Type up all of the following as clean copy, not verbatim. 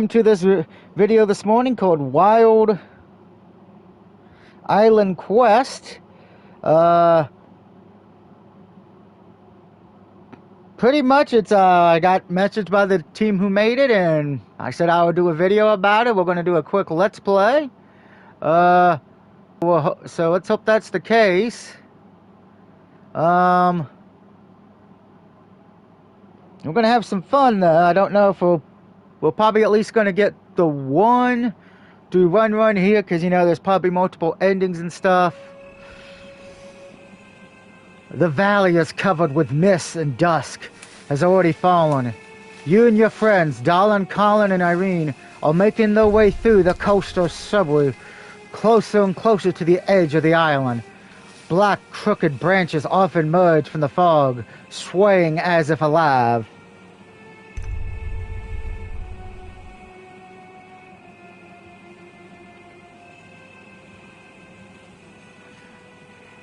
To this video this morning called Wild Island Quest. Pretty much it's I got messaged by the team who made it, and I said I would do a video about it. We're going to do a quick let's play. So let's hope that's the case. We're going to have some fun. I don't know if we're probably at least going to get the one do run here, because, you know, there's probably multiple endings and stuff. The valley is covered with mist, and dusk has already fallen. You and your friends, Darlin, Colin, and Irene, are making their way through the coastal subway, closer and closer to the edge of the island. Black, crooked branches often emerge from the fog, swaying as if alive.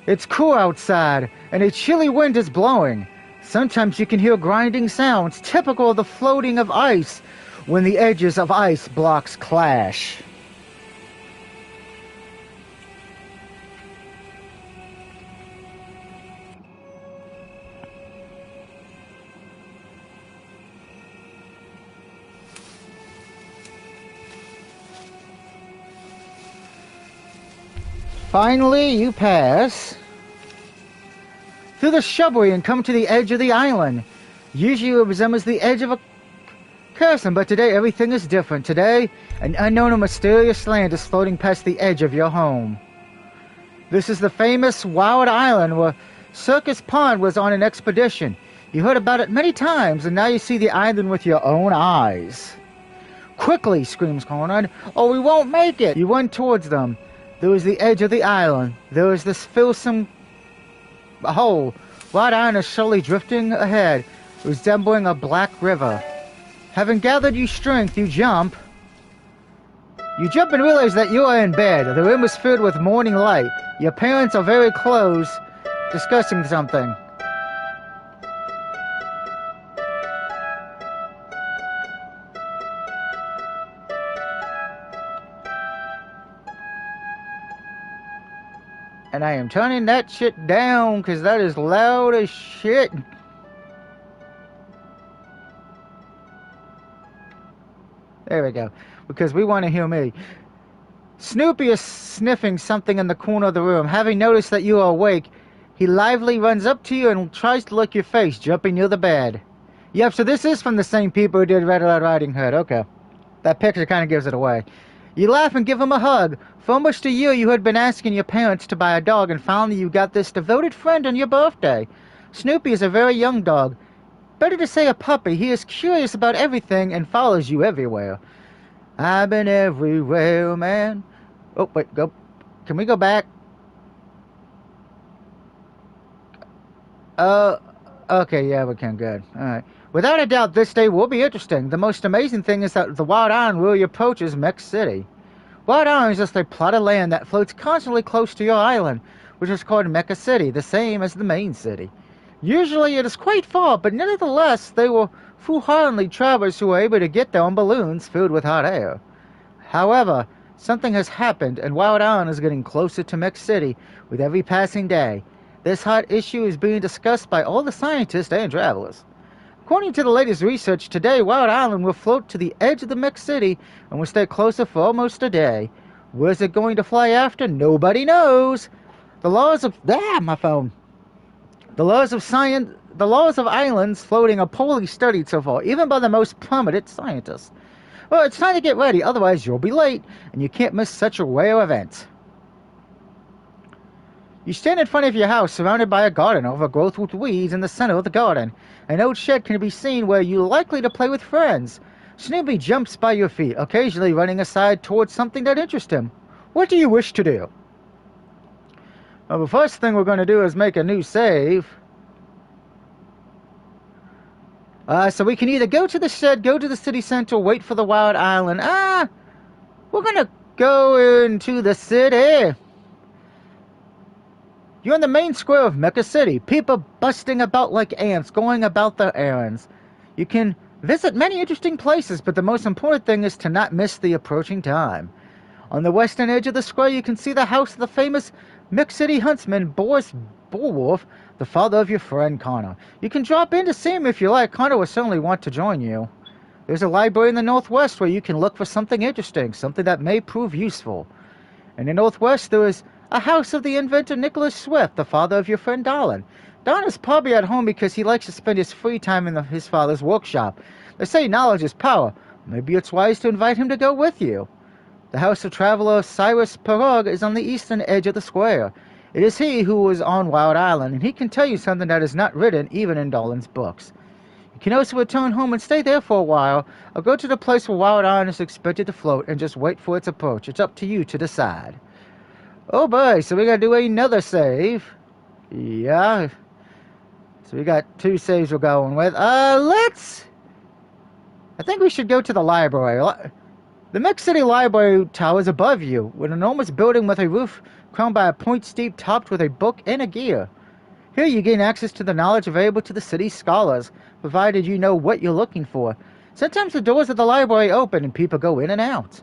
It's cool outside, and a chilly wind is blowing. Sometimes you can hear grinding sounds, typical of the floating of ice when the edges of ice blocks clash. Finally, you pass through the shrubbery and come to the edge of the island. Usually it resembles the edge of a castle, but today everything is different. Today, an unknown and mysterious land is floating past the edge of your home. This is the famous Wild Island where Circus Pond was on an expedition. You heard about it many times, and now you see the island with your own eyes. Quickly, screams Conrad, or we won't make it. You run towards them. There is the edge of the island. There is this fearsome hole. Wild Island is slowly drifting ahead, resembling a black river. Having gathered you strength, you jump. You jump and realize that you are in bed. The room is filled with morning light. Your parents are very close, discussing something. And I am turning that shit down because that is loud as shit. There we go. Because we want to hear me. Snoopy is sniffing something in the corner of the room. Having noticed that you are awake, he lively runs up to you and tries to lick your face, jumping near the bed. Yep, so this is from the same people who did Red Riding Hood. Okay. That picture kind of gives it away. You laugh and give him a hug. For almost a year you had been asking your parents to buy a dog, and finally you got this devoted friend on your birthday. Snoopy is a very young dog. Better to say a puppy. He is curious about everything and follows you everywhere. I've been everywhere, man. Oh, wait, go. Can we go back? Okay, yeah, we can, good. Alright. Without a doubt, this day will be interesting. The most amazing thing is that the Wild Island really approaches Mech City. Wild Island is just a plot of land that floats constantly close to your island, which is called Mecha City, the same as the main city. Usually it is quite far, but nevertheless, they were foolhardy travelers who were able to get there on balloons filled with hot air. However, something has happened, and Wild Island is getting closer to Mech City with every passing day. This hot issue is being discussed by all the scientists and travelers. According to the latest research, today Wild Island will float to the edge of the Mech City and will stay closer for almost a day. Where's it going to fly after? Nobody knows. The laws of my phone. The laws of science, the laws of islands floating are poorly studied so far, even by the most prominent scientists. Well, it's time to get ready, otherwise you'll be late, and you can't miss such a rare event. You stand in front of your house, surrounded by a garden overgrown with weeds in the center of the garden. An old shed can be seen where you're likely to play with friends. Snoopy jumps by your feet, occasionally running aside towards something that interests him. What do you wish to do? Well, the first thing we're going to do is make a new save. So we can either go to the shed, go to the city center, wait for the Wild Island. We're going to go into the city. You're in the main square of Mecha City. People busting about like ants, going about their errands. You can Visit many interesting places, but the most important thing is to not miss the approaching time. On the western edge of the square, you can see the house of the famous Mix City huntsman Boris Bulworth, the father of your friend Connor. You can drop in to see him if you like. Connor will certainly want to join you. There's a library in the northwest where you can look for something interesting, something that may prove useful. In the northwest, there is a house of the inventor Nicholas Swift, the father of your friend Darlin. Don is probably at home because he likes to spend his free time in his father's workshop. They say knowledge is power. Maybe it's wise to invite him to go with you. The house of traveler Cyrus Perug is on the eastern edge of the square. It is he who was on Wild Island, and he can tell you something that is not written even in Darlin's books. You can also return home and stay there for a while, or go to the place where Wild Island is expected to float and just wait for its approach. It's up to you to decide. Oh boy, so we gotta do another save. Yeah. So we got 2 saves we're going with. I think we should go to the library. The Mix City Library Tower is above you, with an enormous building with a roof crowned by a point steep topped with a book and a gear. Here you gain access to the knowledge available to the city's scholars, provided you know what you're looking for. Sometimes the doors of the library open and people go in and out.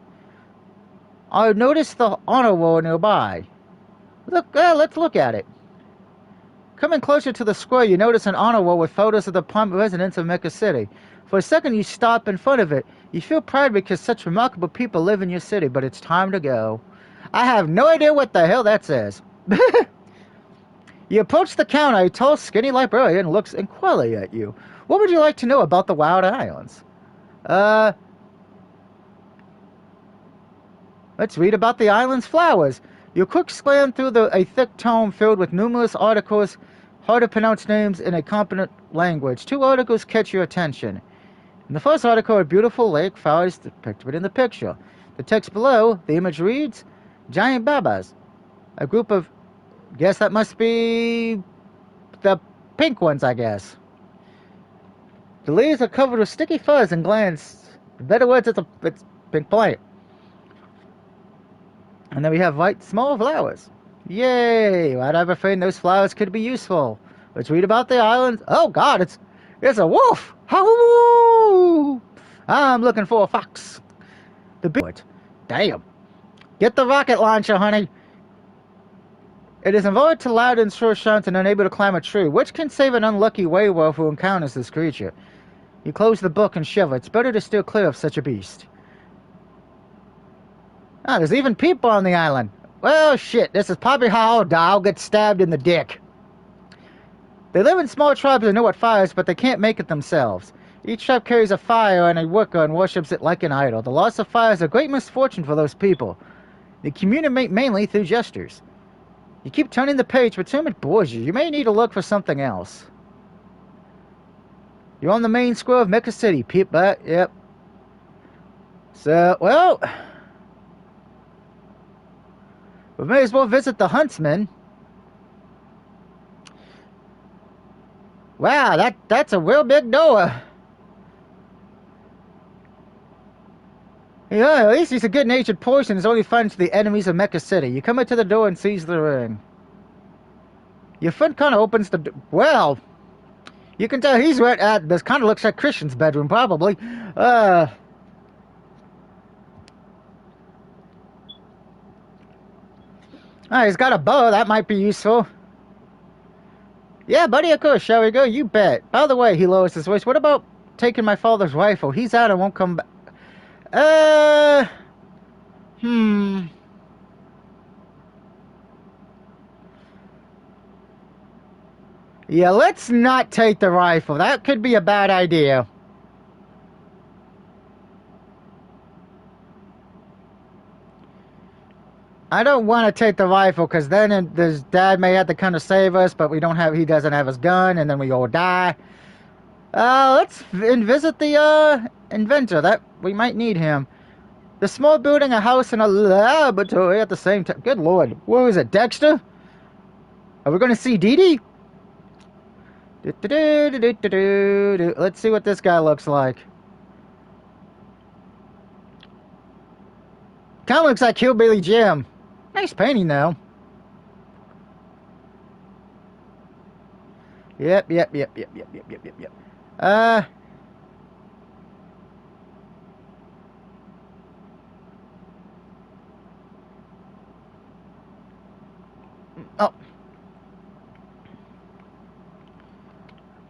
I noticed the honor roll nearby. Let's look at it. Coming closer to the square, you notice an honor roll with photos of the prominent residents of Mecca City. For a second, you stop in front of it. You feel proud because such remarkable people live in your city, but it's time to go. I have no idea what the hell that says. You approach the counter. A tall, skinny librarian looks inquiringly at you. What would you like to know about the Wild Islands? Let's read about the island's flowers. You quick scan through a thick tome filled with numerous articles, hard to pronounce names in a competent language. 2 articles catch your attention. In the first article, a beautiful lake flowers depicted in the picture. The text below, the image reads, Giant Babas. A group of, guess that must be the pink ones, I guess. The leaves are covered with sticky fuzz and glands. In better words, it's pink plant. And then we have white small flowers. Yay! I'd have a feeling those flowers could be useful. Let's read about the island. Oh God, it's a wolf! Hoo! I'm looking for a fox. The big damn. Get the rocket launcher, honey. It is involved to loud and sure shots and unable to climb a tree, which can save an unlucky werewolf who encounters this creature. You close the book and shiver. It's better to steer clear of such a beast. Ah, there's even people on the island. Well, shit, this is probably how I'll get stabbed in the dick. They live in small tribes and know what fire is, but they can't make it themselves. Each tribe carries a fire and a worker and worships it like an idol. The loss of fire is a great misfortune for those people. They communicate mainly through gestures. You keep turning the page, but soon it bores you. You may need to look for something else. You're on the main square of Mecca City. Peep that, yep. So, well, we may as well visit the Huntsman. Wow, that's a real big door. Yeah, at least he's a good-natured person. He's only friends to the enemies of Mecca City. You come into the door and seize the ring. Your friend kind of opens the door. Well, you can tell he's right at... This kind of looks like Christian's bedroom, probably. He's got a bow. That might be useful. Yeah, buddy, of course. Shall we go? You bet. By the way, he lowers his voice. What about taking my father's rifle? He's out and won't come back. Yeah, let's not take the rifle. That could be a bad idea. I don't want to take the rifle because then his dad may have to come to save us, but he doesn't have his gun, and then we all die. Let's visit the inventor. That we might need him. The small building, a house, and a laboratory at the same time. Good Lord, where is it, Dexter? Are we going to see Dee Dee? Let's see what this guy looks like. Kind of looks like Hillbilly Jim. Nice painting, though. Yep.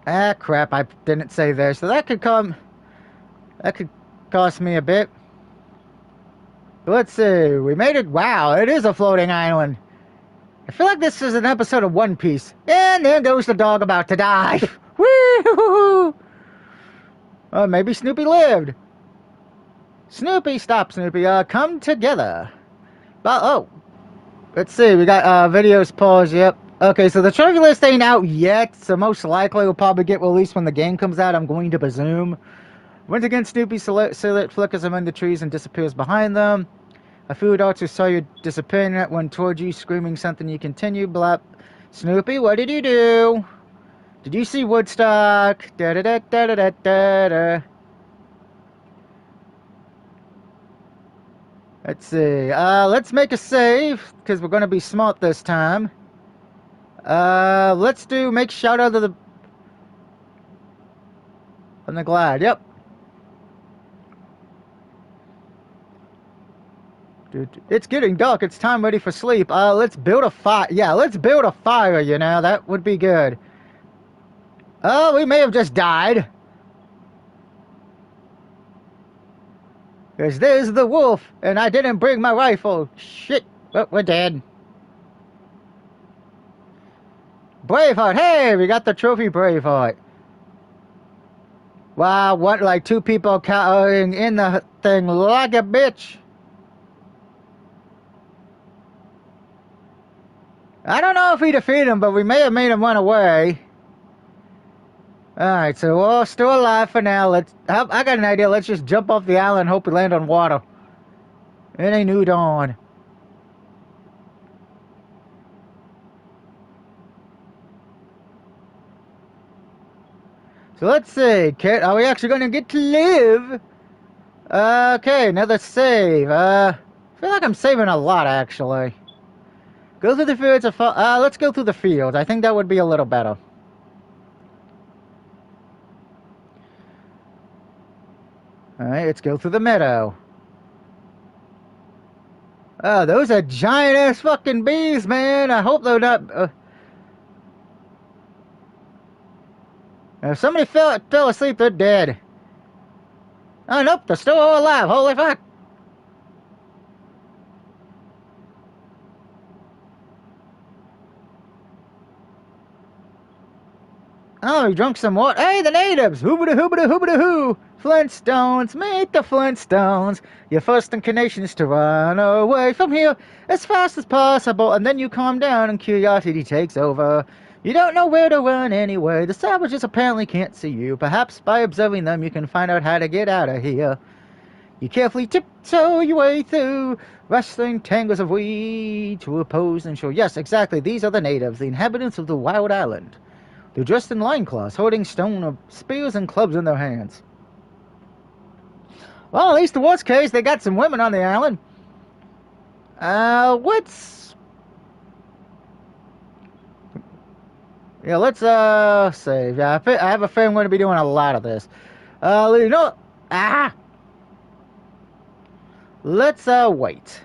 Ah, crap, I didn't save there. So that could come... That could cost me a bit. Let's see. We made it. Wow, it is a floating island. I feel like this is an episode of One Piece. And there goes the dog about to die. Woo! Oh, maybe Snoopy lived. Snoopy, stop, Snoopy. Come together. But, oh. Let's see. We got videos paused. Yep. Okay, so the trophy list ain't out yet. So most likely will probably get released when the game comes out. I'm going to presume. Once again, Snoopy silhouette flickers among the trees and disappears behind them. A few adults who saw you disappearing went towards you, screaming something. You continue. Blap. Snoopy, what did you do? Did you see Woodstock? Da da da da da da da da. Let's see. Let's make a save because we're going to be smart this time. Let's make shout out of the glide. Yep. Dude, it's getting dark. It's time ready for sleep. Let's build a fire. Yeah, let's build a fire. You know that would be good. Oh, we may have just died. Because there's the wolf, and I didn't bring my rifle. Shit. Well, we're dead. Braveheart. Hey, we got the trophy Braveheart. Wow, what, like 2 people carrying in the thing like a bitch. I don't know if we defeated him, but we may have made him run away. Alright, so we're all still alive for now. I got an idea. Let's just jump off the island and hope we land on water. It ain't new dawn. So let's see, Kit. Are we actually going to get to live? Okay, another save. I feel like I'm saving a lot, actually. Go through the fields. Let's go through the fields. I think that would be a little better. Alright, let's go through the meadow. Oh, those are giant-ass fucking bees, man. I hope they're not... if somebody fell asleep, they're dead. Oh, nope, they're still all alive. Holy fuck. Oh, we drunk some water. Hey, the natives! Hoobada hoobada hoobada hoo! Flintstones, meet the Flintstones. Your first inclination is to run away from here as fast as possible, and then you calm down and curiosity takes over. You don't know where to run anyway. The savages apparently can't see you. Perhaps by observing them you can find out how to get out of here. You carefully tiptoe your way through rustling tangles of weed to repose and shore. Yes, exactly. These are the natives, the inhabitants of the wild island. They're dressed in loincloths, holding stone spears and clubs in their hands. Well, at least the worst case, they got some women on the island. Let's... Yeah, let's, save. Yeah, I have a feeling I'm going to be doing a lot of this. You know... Let's, wait.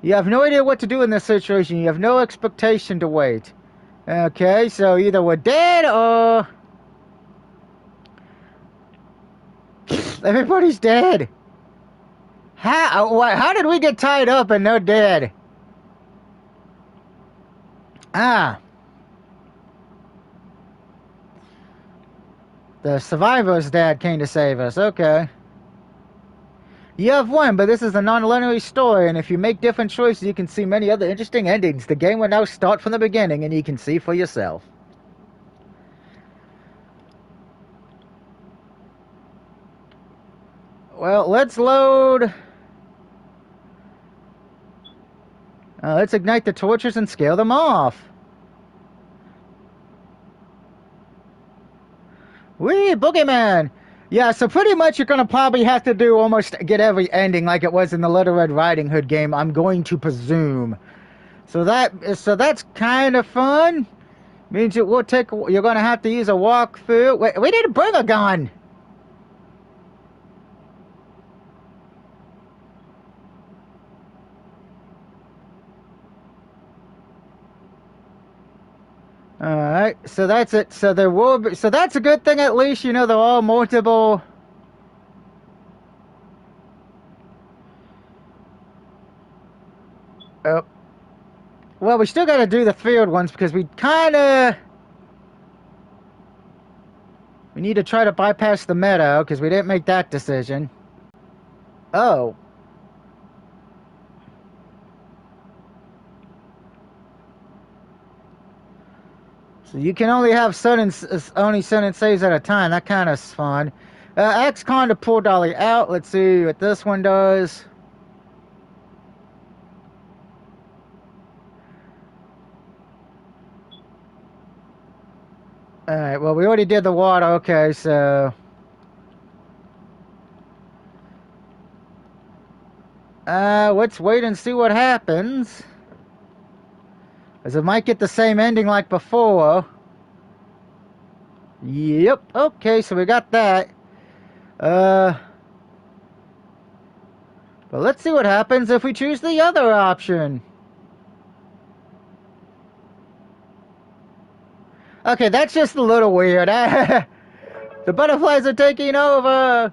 You have no idea what to do in this situation. You have no expectation to wait. Okay, so either we're dead or... Everybody's dead. How did we get tied up and they're dead? The survivor's dad came to save us. Okay. You have won, but this is a non-linear story, and if you make different choices, you can see many other interesting endings. The game will now start from the beginning, and you can see for yourself. Well, let's load... let's ignite the torches and scale them off. Wee, Boogeyman! Yeah, so pretty much you're going to probably have to do almost get every ending like it was in the Little Red Riding Hood game, I'm going to presume. So that's kind of fun. Means you're going to have to use a walkthrough. Wait, we didn't bring a gun! Alright, so that's it. So there will be, so that's a good thing at least, you know, there are multiple. Oh. Well, we still gotta do the field ones because we kinda. We need to try to bypass the meadow because we didn't make that decision. Oh. So you can only have only sun and saves at a time. That kind of fun. X-Con to pull Dolly out. Let's see what this one does. Alright, well, we already did the water. Okay, so... let's wait and see what happens. As it might get the same ending like before. Yep, okay, so we got that. But let's see what happens if we choose the other option. Okay, that's just a little weird. The butterflies are taking over.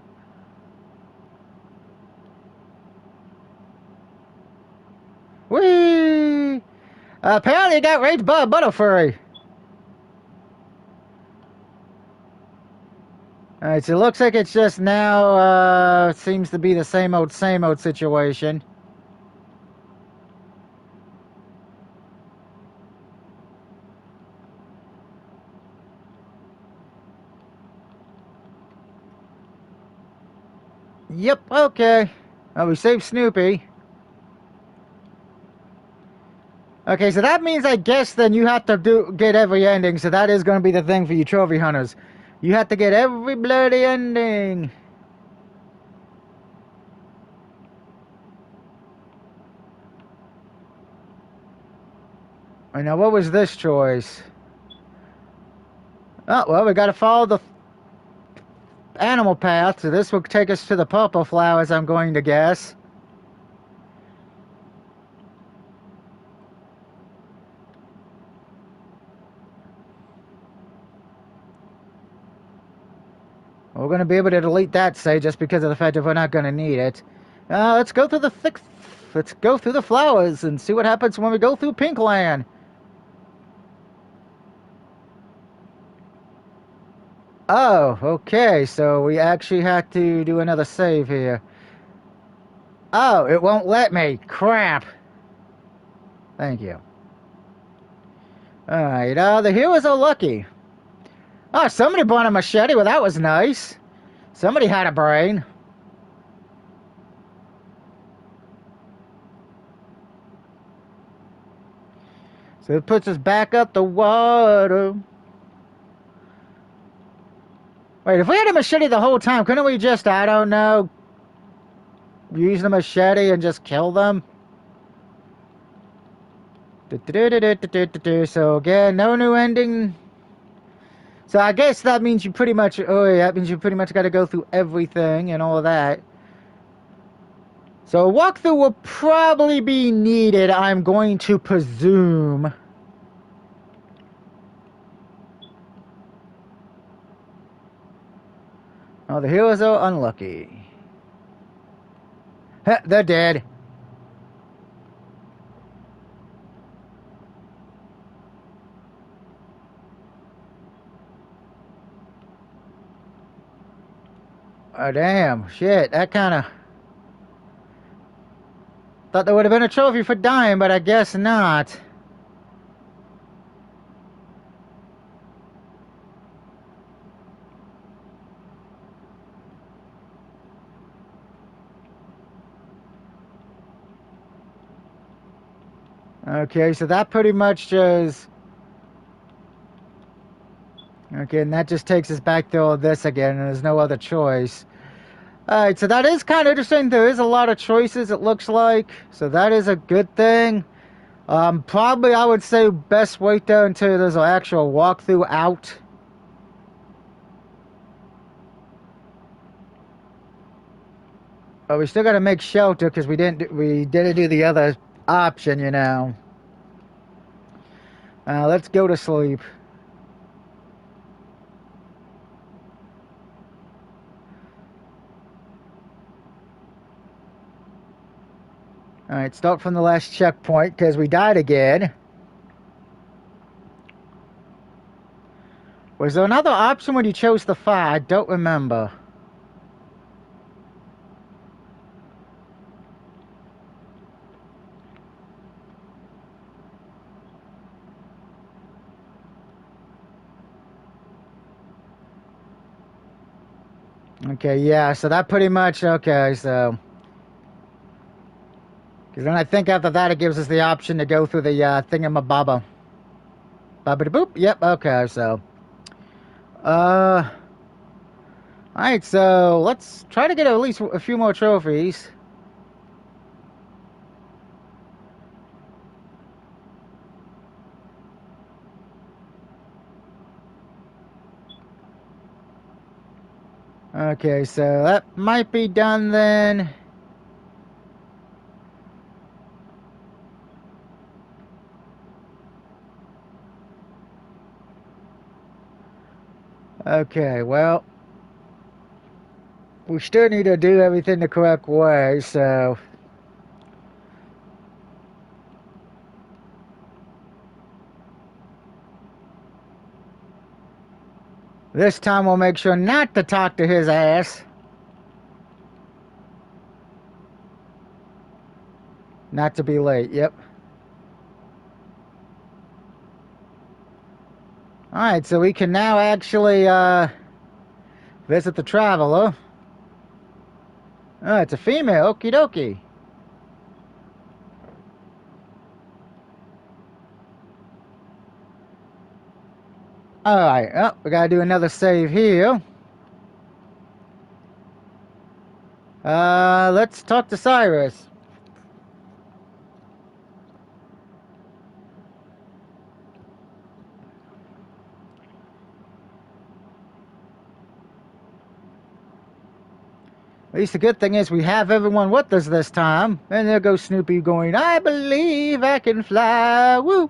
Whee! Apparently it got raped by a butterfly. Alright, so it looks like it's just now, seems to be the same old situation. Yep, okay. Oh, we saved Snoopy. Okay, so that means I guess then you have to get every ending, so that is going to be the thing for you trophy hunters. You have to get every bloody ending. Right, now what was this choice? Oh, well, we got to follow the animal path, so this will take us to the purple flowers, I'm going to guess. We're going to be able to delete that, say, just because of the fact that we're not going to need it. Let's go through let's go through the flowers and see what happens when we go through Pinkland. Oh, okay, so we actually had to do another save here. Oh, it won't let me. Crap. Thank you. Alright, the heroes are lucky. Oh, somebody bought a machete. Well, that was nice. Somebody had a brain. So it puts us back up the water. Wait, if we had a machete the whole time, couldn't we just, I don't know, use the machete and just kill them? So again, no new ending. So I guess that means you pretty much, oh yeah, that means you pretty much got to go through everything and all of that. So a walkthrough will probably be needed, I'm going to presume. Oh, the heroes are unlucky. They're dead. Oh, damn. Shit, that kind of... Thought there would have been a trophy for dying, but I guess not. Okay, so that pretty much just... Okay, and that just takes us back to all this again, and there's no other choice. Alright, so that is kind of interesting. There is a lot of choices, it looks like. So that is a good thing. Probably, I would say, best wait there until there's an actual walkthrough out. But we still got to make shelter because we didn't do the other option, you know. Let's go to sleep. Alright, start from the last checkpoint, because we died again. Was there another option when you chose the fire? I don't remember. Okay, yeah, so that pretty much, okay, so... Because then I think after that it gives us the option to go through the thingamabobba. Boop. Yep, okay, so... Alright, so let's try to get at least a few more trophies. Okay, so that might be done then. Okay, well, we still need to do everything the correct way, so... This time we'll make sure not to talk to his ass. Not to be late, yep. Alright, so we can now actually, visit the traveler. Oh, it's a female, okie dokie. Alright, oh, we gotta do another save here. Let's talk to Cyrus. At least the good thing is we have everyone with us this time. And there goes Snoopy going, I believe I can fly, woo!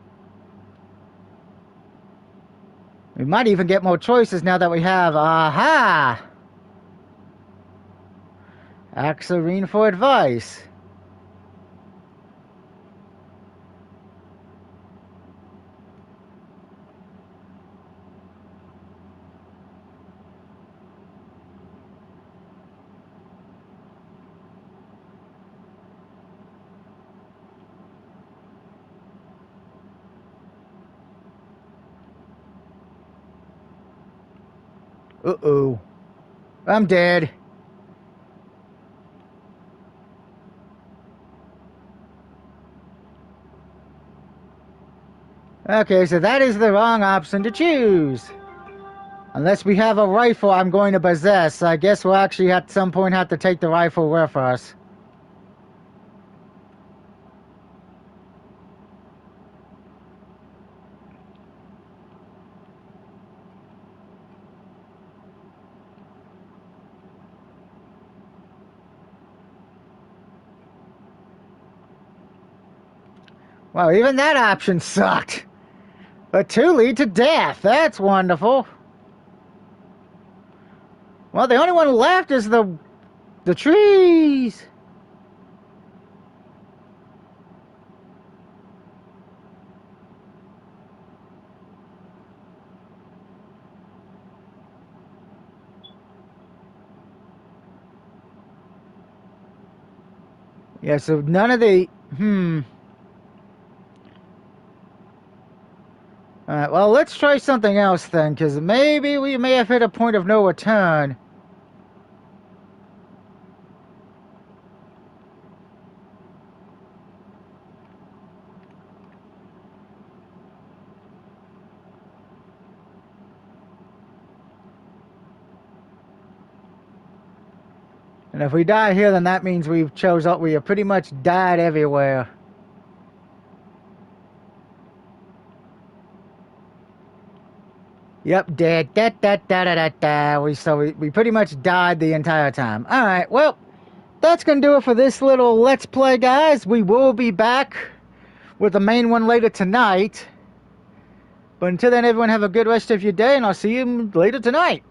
We might even get more choices now that we have, aha! Ask Serene for advice. Uh-oh. I'm dead. Okay, so that is the wrong option to choose. Unless we have a rifle I'm going to possess. I guess we'll actually at some point have to take the rifle with us. Wow, even that option sucked. But two lead to death. That's wonderful. Well, the only one left is the trees. Yeah, so none of the... Alright, well, let's try something else then, because maybe we may have hit a point of no return. And if we die here, then that means we have pretty much died everywhere. Yep, dead. We pretty much died the entire time. Alright, well, that's gonna do it for this little Let's Play, guys. We will be back with the main one later tonight. But until then, everyone have a good rest of your day, and I'll see you later tonight.